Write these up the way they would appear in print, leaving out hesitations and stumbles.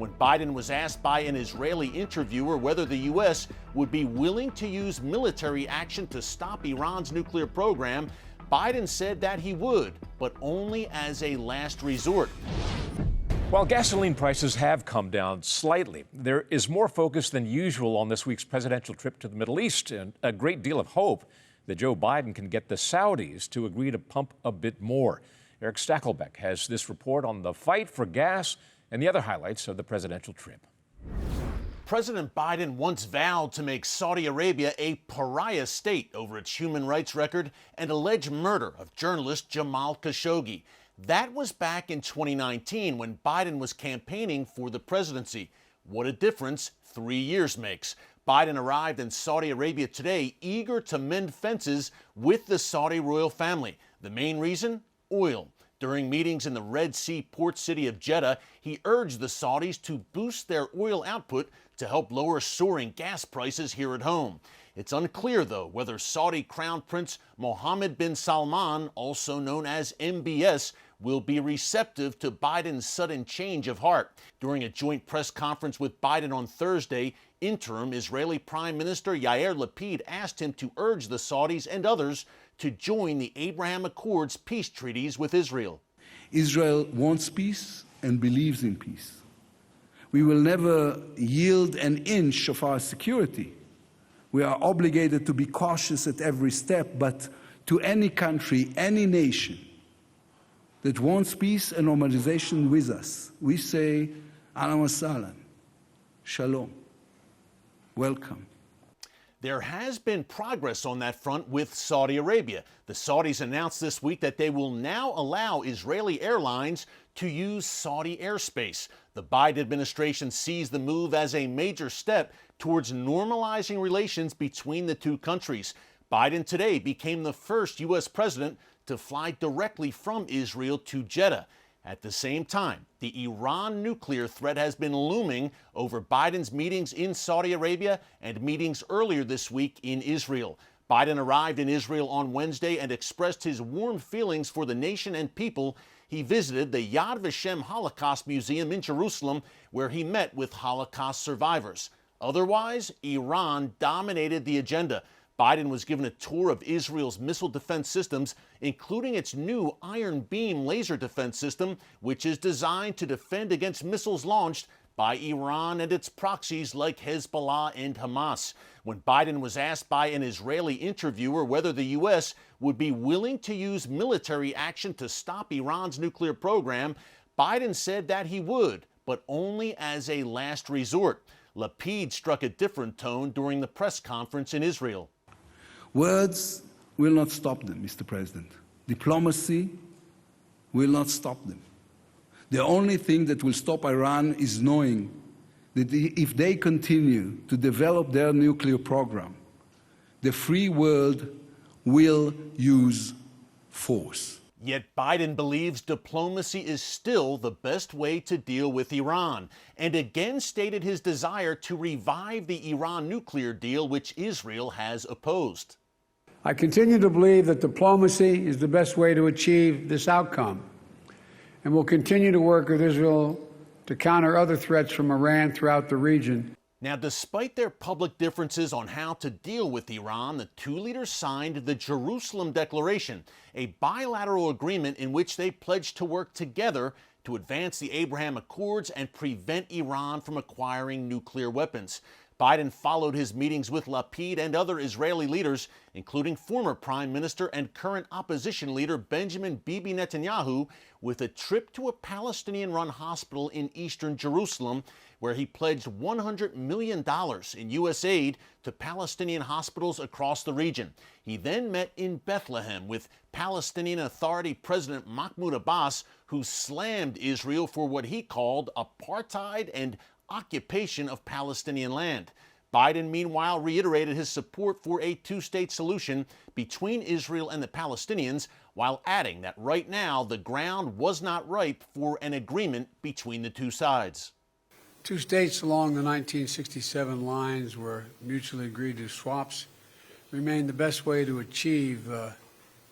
When Biden was asked by an Israeli interviewer whether the U.S. would be willing to use military action to stop Iran's nuclear program, Biden said that he would, but only as a last resort. While gasoline prices have come down slightly, there is more focus than usual on this week's presidential trip to the Middle East and a great deal of hope that Joe Biden can get the Saudis to agree to pump a bit more. Erick Stakelbeck has this report on the fight for gas and the other highlights of the presidential trip. President Biden once vowed to make Saudi Arabia a pariah state over its human rights record and alleged murder of journalist Jamal Khashoggi. That was back in 2019 when Biden was campaigning for the presidency. What a difference 3 years makes. Biden arrived in Saudi Arabia today, eager to mend fences with the Saudi royal family. The main reason? Oil. During meetings in the Red Sea port city of Jeddah, he urged the Saudis to boost their oil output to help lower soaring gas prices here at home. It's unclear, though, whether Saudi Crown Prince Mohammed bin Salman, also known as MBS, will be receptive to Biden's sudden change of heart. During a joint press conference with Biden on Thursday, interim Israeli Prime Minister Yair Lapid asked him to urge the Saudis and others to join the Abraham Accords peace treaties with Israel. Israel wants peace and believes in peace. We will never yield an inch of our security. We are obligated to be cautious at every step, but to any country, any nation that wants peace and normalization with us, we say, Ahlan wa sahlan, shalom, welcome. There has been progress on that front with Saudi Arabia. The Saudis announced this week that they will now allow Israeli airlines to use Saudi airspace. The Biden administration sees the move as a major step towards normalizing relations between the two countries. Biden today became the first U.S. president to fly directly from Israel to Jeddah. At the same time, the Iran nuclear threat has been looming over Biden's meetings in Saudi Arabia and meetings earlier this week in Israel. Biden arrived in Israel on Wednesday and expressed his warm feelings for the nation and people. He visited the Yad Vashem Holocaust Museum in Jerusalem, where he met with Holocaust survivors. Otherwise, Iran dominated the agenda. Biden was given a tour of Israel's missile defense systems, including its new Iron Beam laser defense system, which is designed to defend against missiles launched by Iran and its proxies like Hezbollah and Hamas. When Biden was asked by an Israeli interviewer whether the U.S. would be willing to use military action to stop Iran's nuclear program, Biden said that he would, but only as a last resort. Lapid struck a different tone during the press conference in Israel. Words will not stop them, Mr. President. Diplomacy will not stop them. The only thing that will stop Iran is knowing that if they continue to develop their nuclear program, the free world will use force. Yet Biden believes diplomacy is still the best way to deal with Iran, and again stated his desire to revive the Iran nuclear deal, which Israel has opposed. I continue to believe that diplomacy is the best way to achieve this outcome, and will continue to work with Israel to counter other threats from Iran throughout the region. Now, despite their public differences on how to deal with Iran, the two leaders signed the Jerusalem Declaration, a bilateral agreement in which they pledged to work together to advance the Abraham Accords and prevent Iran from acquiring nuclear weapons. Biden followed his meetings with Lapid and other Israeli leaders, including former Prime Minister and current opposition leader Benjamin Bibi Netanyahu, with a trip to a Palestinian-run hospital in eastern Jerusalem, where he pledged $100 million in U.S. aid to Palestinian hospitals across the region. He then met in Bethlehem with Palestinian Authority President Mahmoud Abbas, who slammed Israel for what he called apartheid and occupation of Palestinian land. Biden, meanwhile, reiterated his support for a two-state solution between Israel and the Palestinians, while adding that right now the ground was not ripe for an agreement between the two sides. Two states along the 1967 lines were mutually agreed to swaps remain the best way to achieve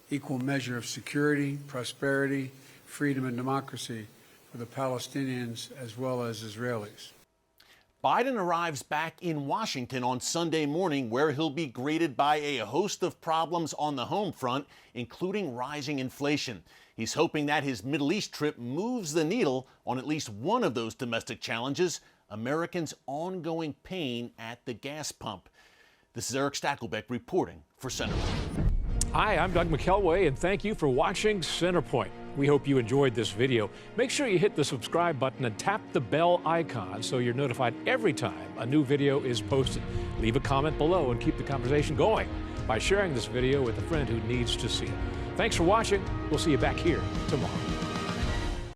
equal measure of security, prosperity, freedom, and democracy for the Palestinians as well as Israelis. Biden arrives back in Washington on Sunday morning, where he'll be greeted by a host of problems on the home front, including rising inflation. He's hoping that his Middle East trip moves the needle on at least one of those domestic challenges: Americans' ongoing pain at the gas pump. This is Erick Stakelbeck reporting for Centerpoint. Hi, I'm Doug McKelway, and thank you for watching Centerpoint. We hope you enjoyed this video. Make sure you hit the subscribe button and tap the bell icon so you're notified every time a new video is posted. Leave a comment below and keep the conversation going by sharing this video with a friend who needs to see it. Thanks for watching. We'll see you back here tomorrow.